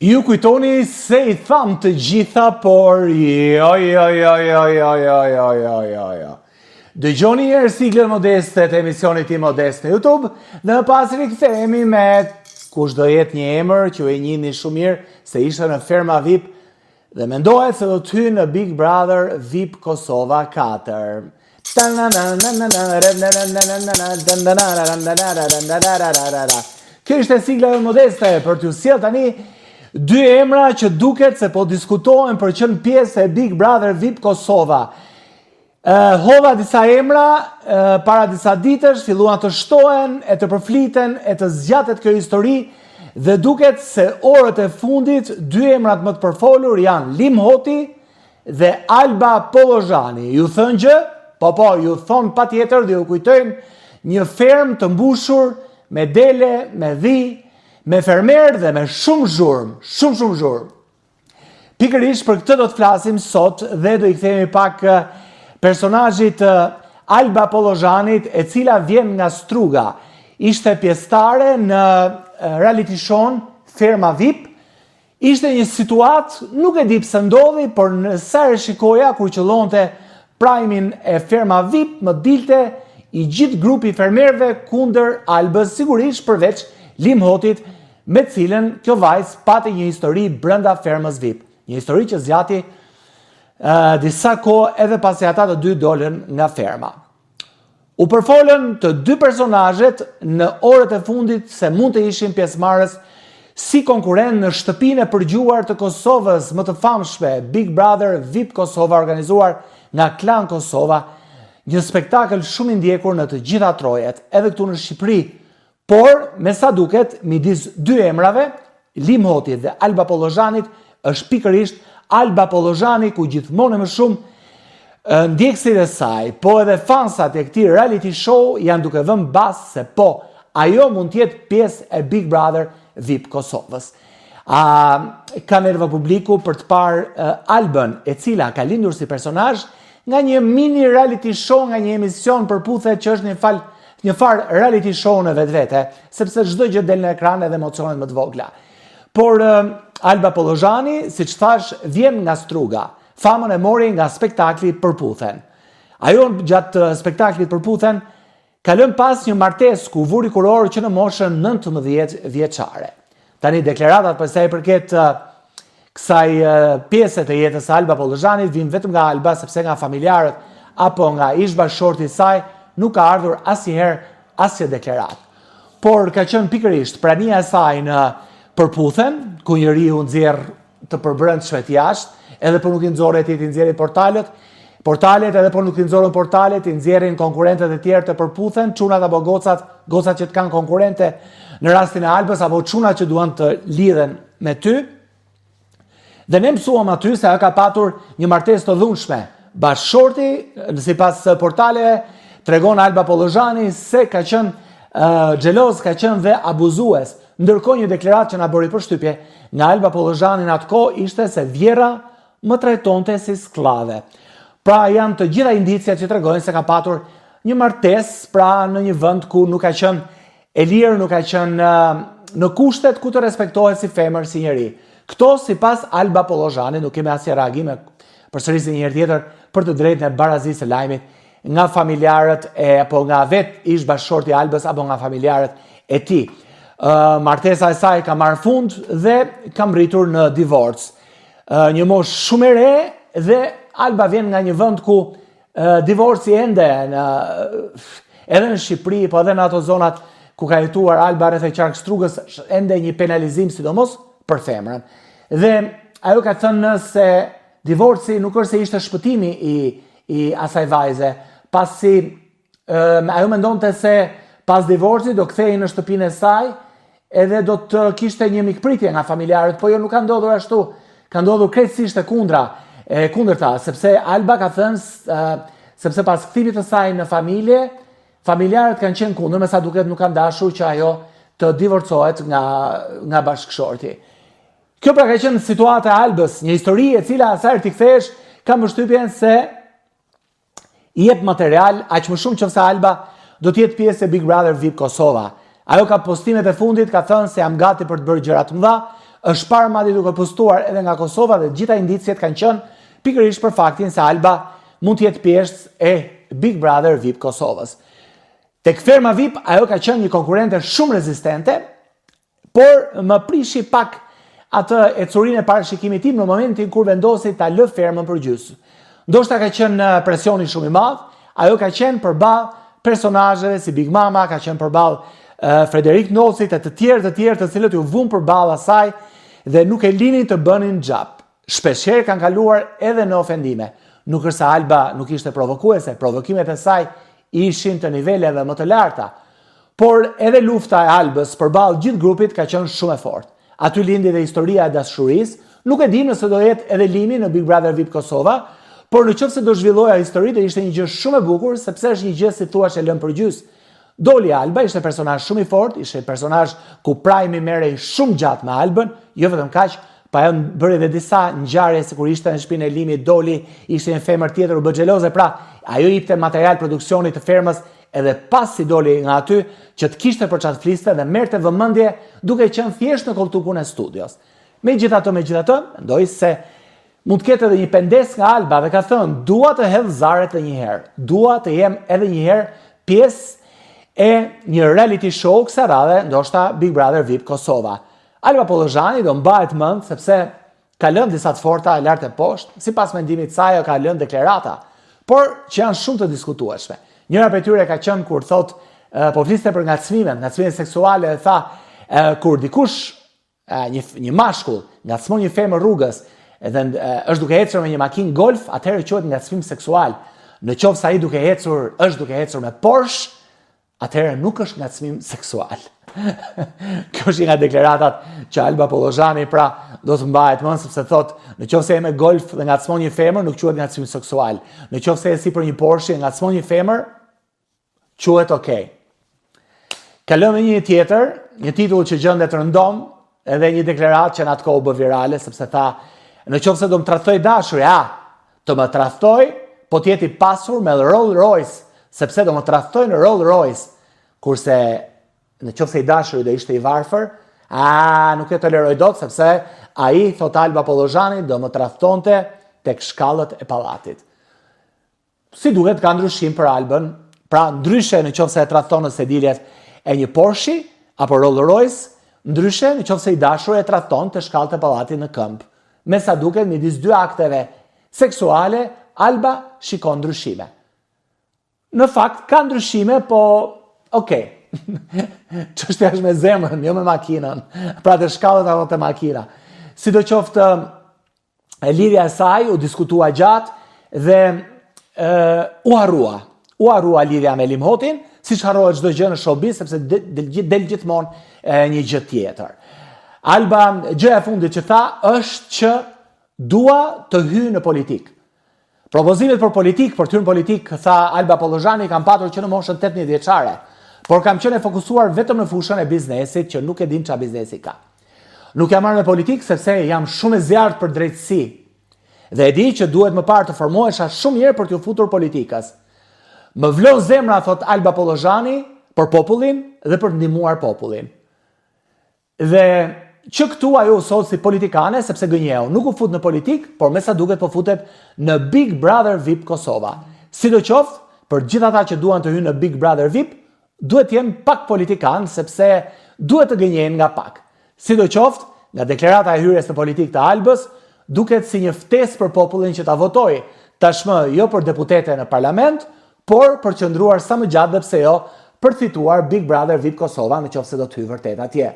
Ju kujtoni se I tham të gjitha, por jo. Dëgjoni njerë siglën modeste të emisionit Tim Modest në YouTube dhe më pas rikthehemi me kush do jetë një emër që e njihni shumë mirë se ishte në Ferma VIP dhe mendohet se do të hyjë në Big Brother VIP Kosova 4. Kjo ishte sigla modeste për t'ju sjell tani dy emra që duket se po diskutohen për qenë pjesë e Big Brother VIP Kosova. Hova disa emra, para disa ditësh filluan të shtohen, e të përfliten, e të zgjatet kjo histori dhe duket se orët e fundit dy emrat më të përfolur janë Lim Hoti dhe Alba Pollozhani. Ju thënë gjë? Po, ju thonë pa tjetër dhe ju kujtojnë një ferm të mbushur me dele, me dhi, me fermer dhe me shumë zhurmë. Pikërisht për këtë do të flasim sot dhe do I kthehemi pak personazhit Alba Pollozhanit, e cila vjen nga Struga. Ishte pjesëtare në reality show Ferma VIP. Ishte një situatë, nuk e di pse ndodhi, por në sa e shikoja kur qëllonte prajmin e Ferma VIP, më dilte I gjithë grupi fermerëve kundër Albës, sigurisht përveç Lim Hotit, me cilën kjo vajzë pati një histori brenda fermës VIP. Një histori që zgjati disa kohë edhe pasi ata të dy dolën nga ferma. U përfolën të dy personazhet në orët e fundit se mund të ishin pjesëmarrës si konkurrent në shtëpinë e përgjuar të Kosovës më të famshme, Big Brother VIP Kosova, organizuar nga Klan Kosova, një spektakël shumë I ndjekur në të gjitha trojet, edhe këtu në Shqipëri. Por, me sa duket, midis dy emrave, Lim Hotit dhe Alba Pollozhanit, është pikërisht Alba Pollozhani, ku gjithmonë më shumë ndjekësit e saj, po edhe fansat e këtij reality show janë duke vënë bas se po, ajo mund të jetë pjesë e Big Brother VIP Kosovës. Ka nerva publiku për të parë Albën, e cila ka lindur si personazh nga një mini reality show, nga një emision përputhet që është një farë reality show në vetvete, sepse çdo gjë del në ekran edhe emocionet më të vogla. Por Alba Pollozhani, siç thash, vjen nga Struga. Famën e mori nga spektakli Përputhen. Ajo gjatë spektaklit Përputhen ka lënë pas një martesë ku vuri kuror që në moshën 19 vjeçare. Tani deklaratat për sa I përket kësaj pjese të jetës së Alba Pollozhanit vijnë vetëm nga Alba, sepse nga familjarët apo nga ish-bashkëshorti I saj nuk ka ardhur asnjëherë asnjë deklaratë. Por ka qenë pikërisht prania e saj në Përputhen, ku njeriu nxjerr të përbrendshme të jashtë, edhe po nuk I nxorret ti nxjerrin portalet edhe po nuk I nxorren portalet, I nxjerrin konkurrentët e tjerë të Përputhen, çunat apo gocat që të kanë konkurrente në rastin e Albës apo çunat që duan të lidhen me ty. Dhe ne mësuam aty se ajo ka patur një martesë të dhunshme. Bashkëshorti, sipas portaleve, tregon Alba Pollozhani se ka qenë xheloz, ka qenë dhe abuzues. Ndërkohë një deklaratë që na bëri përshtypje nga Alba Pollozhani në atë kohë ishte se vjera më trajtonte si skllave. Pra janë të gjitha indiciat që tregojnë se ka patur një martesë, pra në një vend ku nuk ka qenë e lirë, nuk ka qenë në kushtet ku të respektohet si femër, si njeri. Këto sipas Alba Pollozhani, nuk kemi asnjë reagim përsërisë një herë tjetër për të drejtën e barazisë së lajmit nga familjarët apo nga vetë ish-bashkëshorti I Albës apo nga familjarët e tij. Martesa e saj ka marrë fund dhe ka mbritur në divorc. Një moshë shumë e re dhe Alba vjen nga një vend ku divorci ende edhe në Shqipëri, po edhe në ato zonat ku ka jetuar Alba rreth e qark Strugës, ende një penalizim sidomos për femrën. Dhe ajo ka thënë se divorci nuk është se ishte shpëtimi I asaj vajze, pasi ajo mendonte se pas divorcit do kthehej në shtëpinë e saj edhe do të kishte një mikpritje nga familjarët, po jo nuk ka ndodhur ashtu, ka ndodhur krejtësisht e kundërta, sepse Alba ka thënë sepse pas kthimit të saj në familje, familjarët kanë qenë kundër, me sa duket nuk kanë dashur që ajo të divorcohet nga bashkëshorti. Kjo pra ka qenë situata e Albës, një histori e cila sa herë ti kthehesh, kam përshtypjen se I jep material aq më shumë që Alba do të jetë pjesë e Big Brother VIP Kosova. Ajo ka postimet e fundit, ka thënë se jam gati për të bërë gjëra të mëdha, është parë madje duke postuar edhe nga Kosova dhe gjitha indicjet kanë qenë pikërisht për faktin se Alba mund të jetë pjesë e Big Brother VIP Kosovës. Tek ferma VIP ajo ka qenë një konkurrente shumë rezistente, por më prishi pak atë ecurinë e parashikimit tim në momentin kur vendosi ta lë fermën për gjysmë. Ndoshta ka qenë presioni shumë i madh, ajo ka qenë përballë personazheve si Big Mama, ka qenë përballë Frederik Nocit e të tjerë të cilët u vun përballë asaj dhe nuk e linin të bënin xhap. Shpeshherë kanë kaluar edhe në ofendime. Nuk është se Alba nuk ishte provokuese, provokimet e saj ishin të niveleve më të larta. Por edhe lufta e Albës përballë gjithë grupit ka qenë shumë e fortë. Aty lindi dhe historia e dashurisë, nuk e dim nëse do jetë edhe limi në Big Brother VIP Kosova, por nëse do zhvilloja histori do ishte një gjë shumë e bukur, sepse është një gjë si thua e lënë për gjys. Doli Alba, ishte personazh shumë i fortë, ishte personazh ku Prime merrej shumë gjatë me Albën, jo vetëm kaq, pa ajo bëri edhe disa ngjarje se kur ishte në shtëpinë e limit doli, ishte një femër tjetër u bë xheloze, pra ajo jepte material produksionit të fermës edhe pas si doli nga aty që të kishte për çat fliste dhe merrte vëmendje duke qenë thjesht në koltukun e studios. Megjithatë, mendoj se mund të ketë edhe një pendes nga Alba dhe ka thënë, dua të hedh zaret edhe një herë, dua të jem edhe një herë pjesë e një reality show kësaj radhe, ndoshta Big Brother VIP Kosova. Alba Pollozhani do mbahet mend sepse ka lënë disa të forta lart e poshtë, sipas mendimit të saj ka lënë deklarata, por që janë shumë të diskutueshme. Njëra prej tyre ka qenë kur thotë po fliste për ngacmimet seksuale dhe tha kur dikush një mashkull ngacmon një femër rrugës edhe është duke ecur me një makinë golf, atëherë quhet ngacmim seksual. Në qoftë se ai është duke ecur me Porsche, atëherë nuk është ngacmim seksual. Kjo është nga deklaratat që Alba Pollozhani pra do të mbahet mend sepse thotë, në qoftë se je me golf dhe ngacmon një femër, nuk quhet ngacmim seksual. Në qoftë se je sipër një Porsche dhe ngacmon një femër, quhet okay. Kalojmë një tjetër, një titull që gjendet rëndom, edhe një deklaratë që në atë kohë u bë virale sepse tha, në qoftë se do më tradhtoj dashuri, të më tradhtoj, po të jeti pasur me Rolls Royce, sepse do më tradhtoj në Rolls Royce, kurse në qoftë se i dashuri do ishte i varfër, nuk e toleroj dot sepse ai, thot Alba Pollozhani, do më tradhtonte tek shkallët e pallatit. Si duhet ka ndryshim për Albën, pra ndryshe në qoftë se e tradhton në sediljet e një Porsche apo Rolls Royce, ndryshe në qoftë se i dashuri e tradhton te shkallët e pallatit në këmbë. Me sa duket midis dy akteve seksuale, Alba shikon ndryshime. Në fakt ka ndryshime, po okay. Çështja është me zemrën, jo me makinën, pra të shkallët apo të makina. Sidoqoftë, lidhja e saj u diskutua gjatë dhe u harrua lidhja me Limhotin, siç harrohet çdo gjë në showbiz, sepse del gjithmonë një gjë tjetër. Alba, gjëja e fundit që tha është që dua të hyj në politikë. Propozimet për politikë, për të hyrë në politikë, tha Alba Pollozhani, kam patur që në moshën 18 vjeçare, por kam qenë fokusuar vetëm në fushën e biznesit, që nuk e dim çfarë biznesi ka. Nuk jam marrë në politikë sepse jam shumë e zjarrt për drejtësi dhe e di që duhet më parë të formohesha shumë herë për t'u futur politikës. Më vlon zemra, thot Alba Pollozhani, për popullin dhe për të ndihmuar popullin. Dhe që këtu ajo sot si politikane, sepse gënjeu, nuk u fut në politikë, por me sa duket po futet në Big Brother VIP Kosova. Sidoqoftë, për gjithë ata që duan të hyjnë në Big Brother VIP, duhet të jenë pak politikan, sepse duhet të gënjejnë nga pak. Sidoqoftë, nga deklarata e hyrjes në politikë të Albës, duket si një ftesë për popullin që ta votojë, tashmë jo për deputete në parlament, por për qëndruar sa më gjatë dhe pse jo për të fituar Big Brother VIP Kosova, në qoftë se do të hyjë vërtet atje.